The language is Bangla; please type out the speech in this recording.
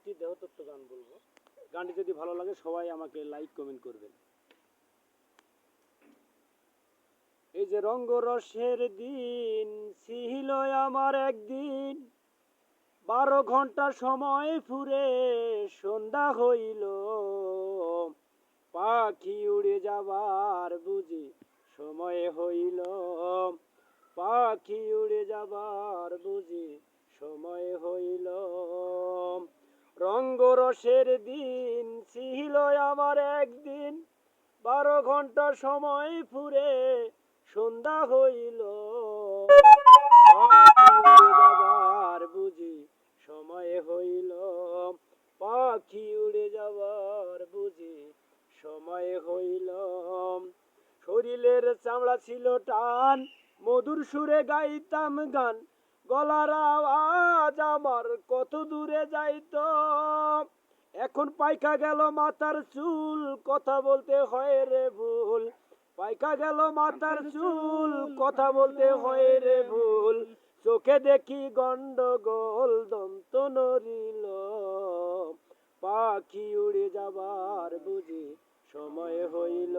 একটি দেহতত্ত্ব গান বলবো। গানটি যদি ভালো লাগে সবাই আমাকে লাইক কমেন্ট করবেন। এই যে রঙ্গরসের দিন ছিল আমার একদিন, 12 ঘন্টা সময় ফুরে সন্ধ্যা হইল, পাখি উড়ে যাবার বুঝি সময় হইল, পাখি উড়ে যাবার বুঝি সময় হইল। রঙ্গরসের দিন ছিল আমার একদিন, 12 ঘন্টা সময় ফুরে সন্ধ্যা হইল, পাখি উড়ে যাবার বুঝি সময় হইল, পাখি উড়ে যাবার বুঝি সময় হইল। শরীরের চামড়া ছিল টান, মধুর সুরে গাইতাম গান, গলার আওয়াজ আমার কত দূরে যাইতো। এখন পাইকা গেল মাথার চুল, কথা বলতে হয় রে ভুল, পাইকা গেল মাথার চুল, কথা বলতে হয় রে ভুল, চোখে দেখি গন্ডগোল, দন্ত নড়িল, পাখি উড়ে যাবার বুঝি সময় হইল।